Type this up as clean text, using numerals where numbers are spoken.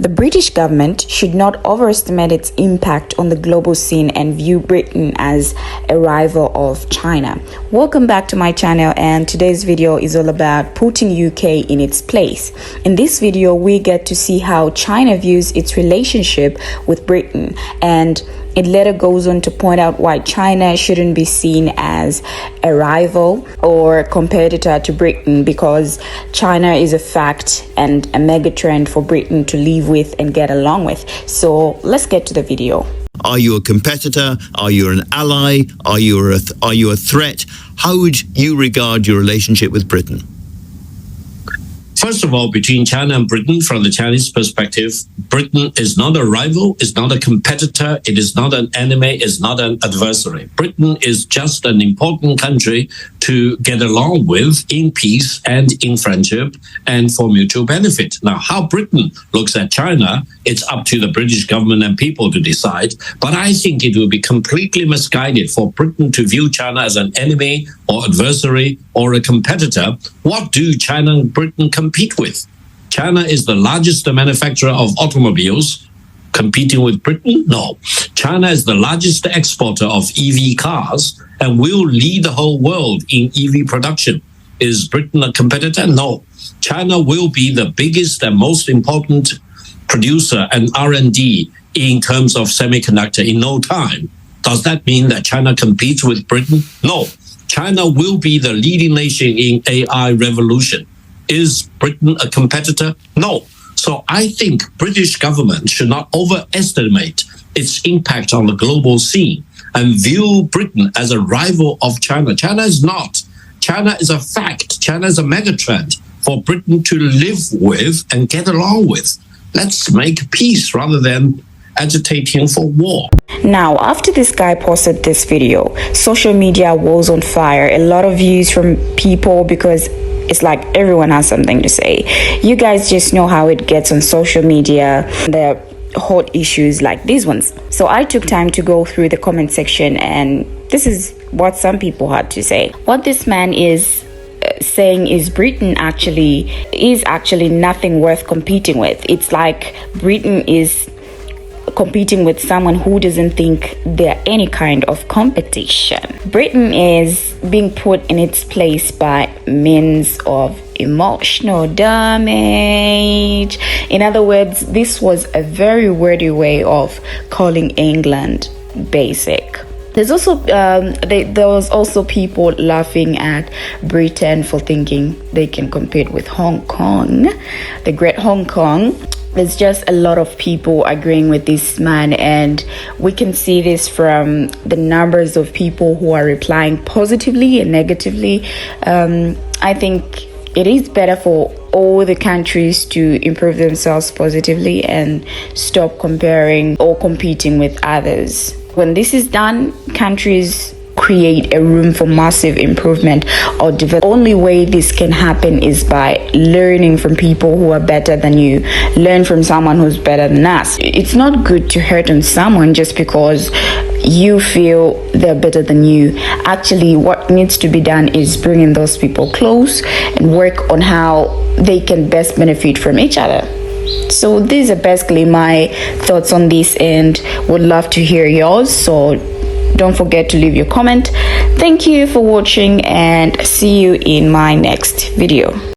The British government should not overestimate its impact on the global scene and view Britain as a rival of China. Welcome back to my channel, and today's video is all about putting UK in its place. In this video, we get to see how China views its relationship with Britain, and it later goes on to point out why China shouldn't be seen as a rival or competitor to Britain, because China is a fact and a mega trend for Britain to live with and get along with. So let's get to the video. Are you a competitor? Are you an ally? Are you a threat? How would you regard your relationship with Britain? First of all, between China and Britain, from the Chinese perspective, Britain is not a rival, it's not a competitor, it is not an enemy, it's not an adversary. Britain is just an important country to get along with in peace and in friendship and for mutual benefit. Now, how Britain looks at China, it's up to the British government and people to decide. But I think it will be completely misguided for Britain to view China as an enemy or adversary or a competitor. What do China and Britain compete with? China is the largest manufacturer of automobiles. Competing with Britain? No. China is the largest exporter of EV cars and will lead the whole world in EV production. Is Britain a competitor? No. China will be the biggest and most important producer and R&D in terms of semiconductor in no time. Does that mean that China competes with Britain? No. China will be the leading nation in AI revolution. Is Britain a competitor? No. So I think British government should not overestimate its impact on the global scene and view Britain as a rival of China. China is not. China is a fact. China is a megatrend for Britain to live with and get along with. Let's make peace rather than agitating for war. Now, after this guy posted this video, social media was on fire. A lot of views from people, because it's like everyone has something to say. You guys just know how it gets on social media, the hot issues like these ones. So I took time to go through the comment section, and this is what some people had to say. What this man is saying is Britain is actually nothing worth competing with. It's like Britain is competing with someone who doesn't think they're any kind of competition. Britain is being put in its place by means of emotional damage. In other words, this was a very wordy way of calling England basic. There was also people laughing at Britain for thinking they can compete with Hong Kong, the great Hong Kong. There's just a lot of people agreeing with this man, and we can see this from the numbers of people who are replying positively and negatively. I think it is better for all the countries to improve themselves positively and stop comparing or competing with others. When this is done, countries create a room for massive improvement or development. The only way this can happen is by learning from people who are better than you. Learn from someone who's better than us. It's not good to hurt on someone just because you feel they're better than you. Actually, what needs to be done is bringing those people close and work on how they can best benefit from each other. So these are basically my thoughts on this, and would love to hear yours. So don't forget to leave your comment. Thank you for watching, and see you in my next video.